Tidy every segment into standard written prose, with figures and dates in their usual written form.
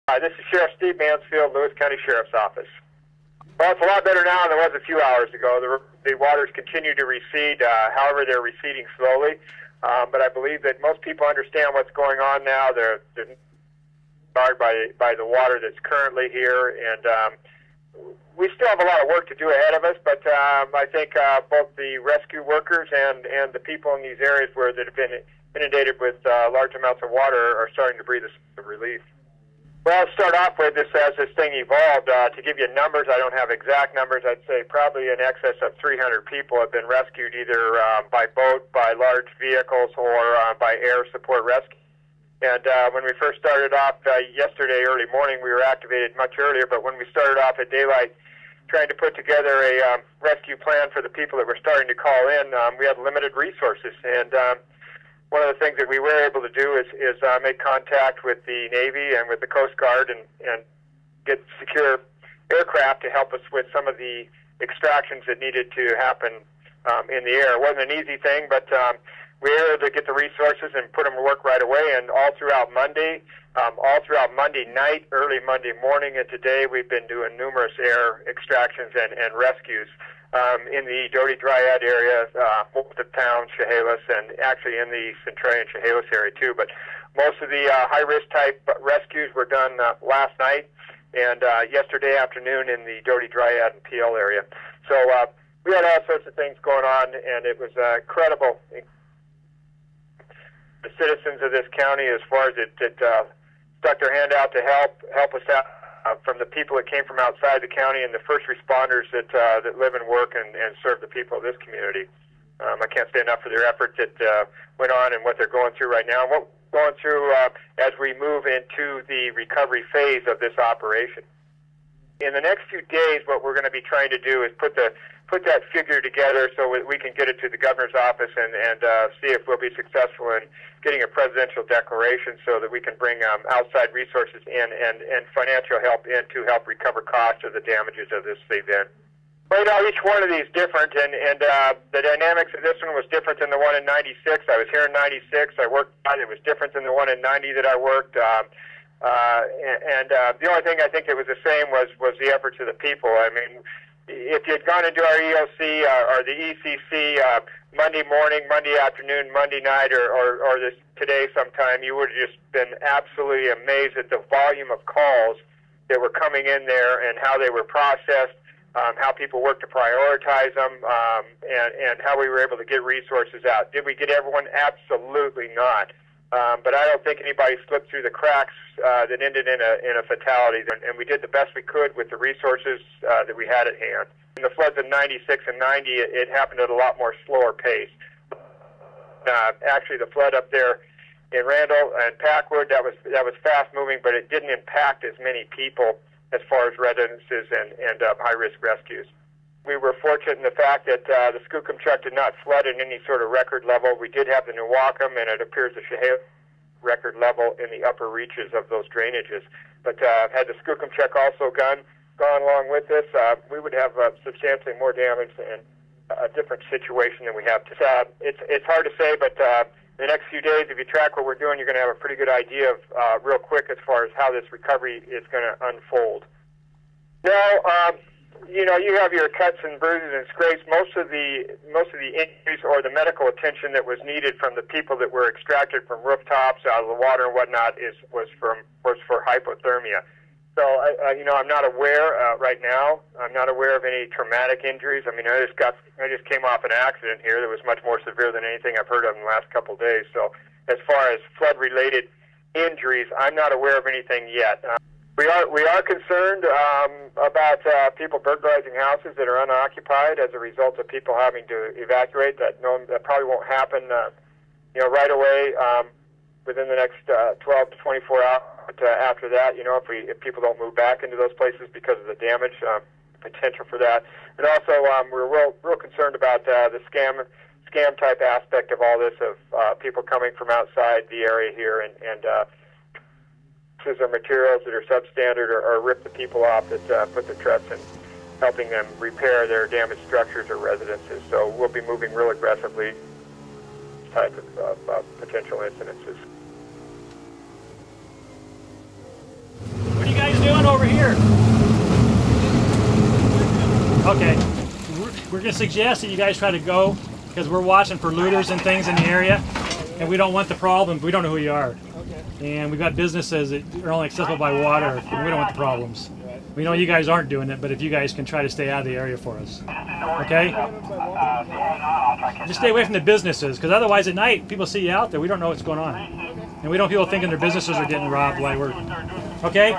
Hi, this is Sheriff Steve Mansfield, Lewis County Sheriff's Office. Well, it's a lot better now than it was a few hours ago. The waters continue to recede. However, they're receding slowly. But I believe that most people understand what's going on now. They're guarded by the water that's currently here, and we still have a lot of work to do ahead of us. But I think both the rescue workers and the people in these areas that have been inundated with large amounts of water are starting to breathe a sigh of relief. Well, I'll start off with this as this thing evolved. To give you numbers, I don't have exact numbers. I'd say probably in excess of 300 people have been rescued either by boat, by large vehicles, or by air support rescue. And when we first started off yesterday early morning, we were activated much earlier, but when we started off at daylight trying to put together a rescue plan for the people that were starting to call in, we had limited resources. And one of the things that we were able to do is make contact with the Navy and with the Coast Guard and get secure aircraft to help us with some of the extractions that needed to happen in the air. It wasn't an easy thing, but we were able to get the resources and put them to work right away. And all throughout Monday night, early Monday morning, and today we've been doing numerous air extractions and rescues. In the Doty Dryad area, most of town, Chehalis, and actually in the Centralia and Chehalis area too. But most of the high-risk type rescues were done last night and yesterday afternoon in the Doty Dryad and PL area. So we had all sorts of things going on, and it was incredible. The citizens of this county, as far as it stuck their hand out to help us out. From the people that came from outside the county and the first responders that live and work and serve the people of this community. I can't say enough for their effort that went on and what they're going through right now and what we're going through as we move into the recovery phase of this operation. In the next few days, what we're going to be trying to do is put that figure together so we can get it to the governor's office and see if we'll be successful in getting a presidential declaration so that we can bring outside resources in and financial help in to help recover costs of the damages of this event. Right now, each one of these different, and the dynamics of this one was different than the one in '96. I was here in '96. I worked on it. It was different than the one in '90 that I worked. The only thing I think that was the same was the efforts of the people. I mean, if you had gone into our EOC or the ECC Monday morning, Monday afternoon, Monday night, or this today sometime, you would have just been absolutely amazed at the volume of calls that were coming in there and how they were processed, how people worked to prioritize them, and how we were able to get resources out. Did we get everyone? Absolutely not. But I don't think anybody slipped through the cracks that ended in a fatality. And we did the best we could with the resources that we had at hand. In the floods of '96 and '90, it happened at a lot more slower pace. Actually, the flood up there in Randall and Packwood, that was fast moving, but it didn't impact as many people as far as residences and high-risk rescues. We were fortunate in the fact that the Skookumchuck did not flood in any sort of record level. We did have the Newaukum, and it appears the Chehalis record level in the upper reaches of those drainages. But had the Skookumchuck also gone along with this, we would have substantially more damage and a different situation than we have today. It's hard to say, but the next few days, if you track what we're doing, you're going to have a pretty good idea of real quick as far as how this recovery is going to unfold. Now, you have your cuts and bruises and scrapes. Most of the injuries or the medical attention that was needed from the people that were extracted from rooftops, out of the water and whatnot, was for hypothermia. So I'm not aware right now. I'm not aware of any traumatic injuries. I mean, I just came off an accident here that was much more severe than anything I've heard of in the last couple of days. So as far as flood-related injuries, I'm not aware of anything yet. We are concerned about people burglarizing houses that are unoccupied as a result of people having to evacuate. That probably won't happen, right away within the next 12 to 24 hours. But after that, if people don't move back into those places because of the damage, potential for that, and also we're real concerned about the scam type aspect of all this, of people coming from outside the area here and or materials that are substandard or rip the people off that put the trucks in, helping them repair their damaged structures or residences. So we'll be moving real aggressively type of potential incidences. over here. Okay, we're going to suggest that you guys try to go because we're watching for looters and things in the area, and we don't want the problem. We don't know who you are. And we've got businesses that are only accessible by water, and we don't want the problems. We know you guys aren't doing it, but if you guys can try to stay out of the area for us. Okay? Just stay away from the businesses, because otherwise at night, people see you out there, we don't know what's going on. And we don't want people thinking their businesses are getting robbed while we're... Okay?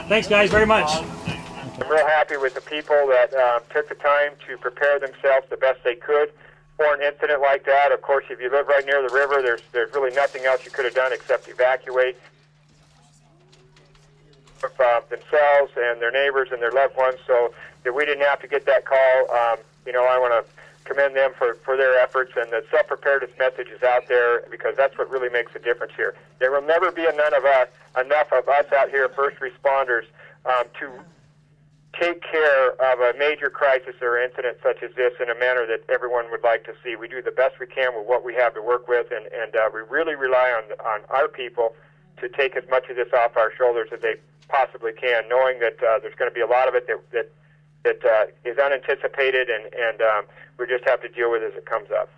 Thanks, guys, very much. I'm real happy with the people that took the time to prepare themselves the best they could for an incident like that. Of course, if you live right near the river, there's really nothing else you could have done except evacuate themselves and their neighbors and their loved ones. So if we didn't have to get that call, you know, I want to commend them for their efforts, and the self-preparedness message is out there because that's what really makes a difference here. There will never be enough of us out here, first responders, to take care of a major crisis or incident such as this in a manner that everyone would like to see. We do the best we can with what we have to work with, and we really rely on our people to take as much of this off our shoulders as they possibly can, knowing that there's going to be a lot of it that is unanticipated, and we just have to deal with it as it comes up.